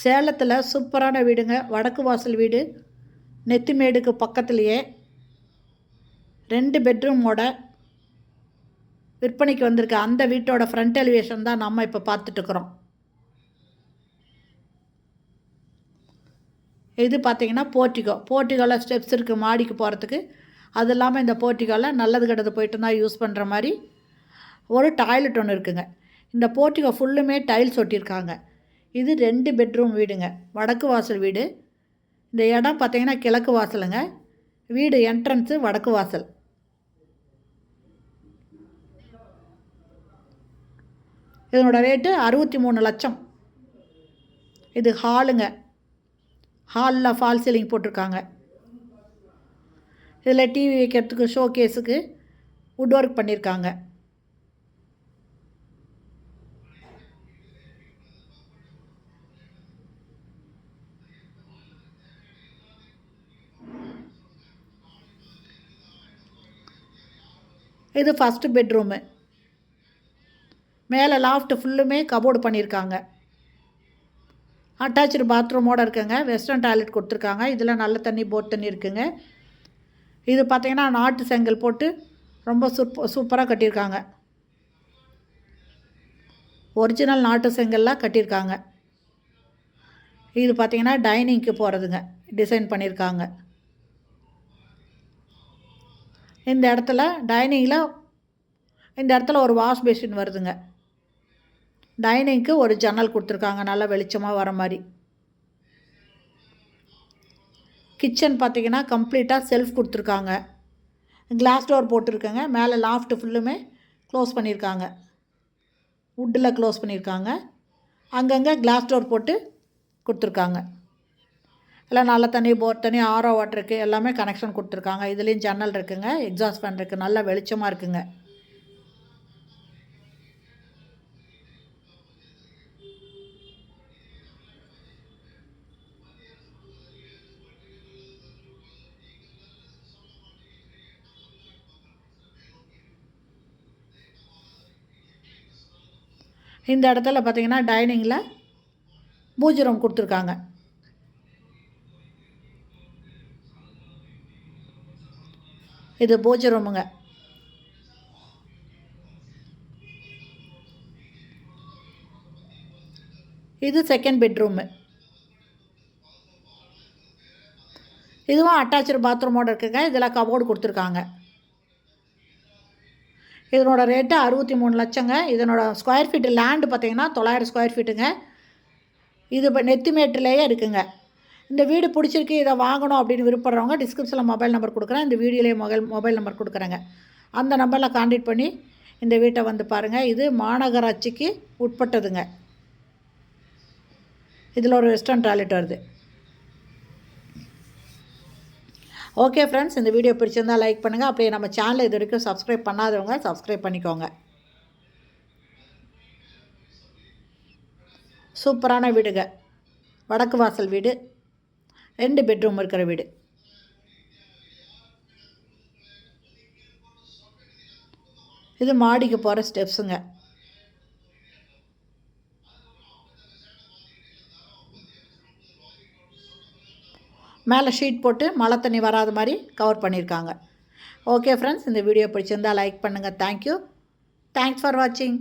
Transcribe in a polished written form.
சேலத்தில் சூப்பரான வீடுங்க. வடக்கு வாசல் வீடு, நெத்திமேடுக்கு பக்கத்துலேயே 2 பெட்ரூமோட விற்பனைக்கு வந்திருக்க அந்த வீட்டோட ஃப்ரண்ட் எலிவேஷன் தான் நம்ம இப்போ பார்த்துட்ருக்குறோம். இது பார்த்திங்கன்னா போர்ட்டிகோவில் ஸ்டெப்ஸ் இருக்குது மாடிக்கு போகிறதுக்கு. அது இல்லாமல் இந்த போர்ட்டிகோவில் நல்லது கெட்டது போயிட்டு தான் யூஸ் பண்ணுற மாதிரி ஒரு டாய்லெட் ஒன்று இருக்குங்க. இந்த போர்ட்டிகோ ஃபுல்லுமே டைல்ஸ் ஒட்டியிருக்காங்க. இது 2 பெட்ரூம் வீடுங்க. வடக்கு வாசல் வீடு. இந்த இடம் பார்த்திங்கன்னா கிழக்கு வாசலுங்க. வீடு என்ட்ரன்ஸு வடக்கு வாசல். இதனோட ரேட்டு 63 லட்சம். இது ஹாலுங்க. ஹாலில் ஃபால் சீலிங் போட்டிருக்காங்க. இதில் டிவி வைக்கிறதுக்கு ஷோ கேஸுக்கு வுட் ஒர்க் பண்ணியிருக்காங்க. இது ஃபஸ்ட்டு பெட்ரூமு. மேலே லாஃப்ட் ஃபுல்லுமே கபோர்டு பண்ணியிருக்காங்க. அட்டாச்சு பாத்ரூமோடு இருக்குங்க. வெஸ்டர்ன் டாய்லெட் கொடுத்துருக்காங்க. இதில் நல்ல தண்ணி போர் தண்ணி இருக்குங்க. இது பார்த்திங்கன்னா நாட்டு செங்கல் போட்டு ரொம்ப சூப்பராக கட்டியிருக்காங்க. ஒரிஜினல் நாட்டு செங்கல்லாம் கட்டியிருக்காங்க. இது பார்த்திங்கன்னா டைனிங்க்கு போகிறதுங்க டிசைன் பண்ணியிருக்காங்க. இந்த இடத்துல டைனிங்கில் இந்த இடத்துல ஒரு வாஷ் பேசின் வருதுங்க. டைனிங்க்கு ஒரு ஜன்னல் கொடுத்துருக்காங்க நல்லா வெளிச்சமாக வர மாதிரி. கிச்சன் பார்த்திங்கன்னா கம்ப்ளீட்டாக செல்ஃப் கொடுத்துருக்காங்க. கிளாஸ் டோர் போட்டிருக்கேங்க. மேலே லாஃப்ட் ஃபுல்லுமே க்ளோஸ் பண்ணியிருக்காங்க. வுட்டில் க்ளோஸ் பண்ணியிருக்காங்க. அங்கங்கே கிளாஸ் டோர் போட்டு கொடுத்துருக்காங்க. எல்லாம் நல்ல தண்ணி போர் தண்ணி ஆரோ வாட்டருக்கு எல்லாமே கனெக்ஷன் கொடுத்துருக்காங்க. இதுலேயும் ஜன்னல் இருக்குங்க. எக்ஸாஸ்ட் ஃபேன் இருக்குது. நல்லா வெளிச்சமாக இருக்குங்க. இந்த இடத்துல பார்த்திங்கன்னா டைனிங்கில் பூஜை ரூம் கொடுத்துருக்காங்க. இது பூஜை ரூமுங்க. இது செகண்ட் பெட்ரூமு. இதுவும் அட்டாச்சு பாத்ரூமோடு இருக்குங்க. இதில் கபோர்டு கொடுத்துருக்காங்க. இதனோட ரேட்டு 63 லட்சங்க. இதனோட ஸ்கொயர் ஃபீட்டு லேண்டு பார்த்திங்கன்னா 900 ஸ்கொயர் ஃபீட்டுங்க. இது இப்போ நெத்திமேட்டிலேயே இருக்குங்க. இந்த வீடு பிடிச்சிருக்கு இதை வாங்கணும் அப்படின்னு விருப்பப்படுறவங்க டிஸ்கிரிப்ஷனில் மொபைல் நம்பர் கொடுக்குறேன். இந்த வீடியோலேயே மொபைல் நம்பர் கொடுக்குறேங்க. அந்த நம்பரில் கான்டாக்ட் பண்ணி இந்த வீட்டை வந்து பாருங்கள். இது மாநகராட்சிக்கு உட்பட்டதுங்க. இதில் ஒரு வெஸ்டர்ன் டாய்லெட் வருது. ஓகே ஃப்ரெண்ட்ஸ், இந்த வீடியோ பிடிச்சிருந்தால் லைக் பண்ணுங்கள். அப்படியே நம்ம சேனலை இது வரைக்கும் சப்ஸ்கிரைப் பண்ணாதவங்க சப்ஸ்கிரைப் பண்ணிக்கோங்க. சூப்பரான வீடுங்க. வடக்கு வாசல் வீடு, 2 பெட்ரூம் இருக்கிற வீடு. இது மாடிக்கு போகிற ஸ்டெப்ஸுங்க. மேலே ஷீட் போட்டு மழை தண்ணி வராத மாதிரி கவர் பண்ணியிருக்காங்க. ஓகே ஃப்ரெண்ட்ஸ், இந்த வீடியோ பிடிச்சிருந்தால் லைக் பண்ணுங்கள். தேங்க்யூ. தேங்க்ஸ் ஃபார் வாட்சிங்.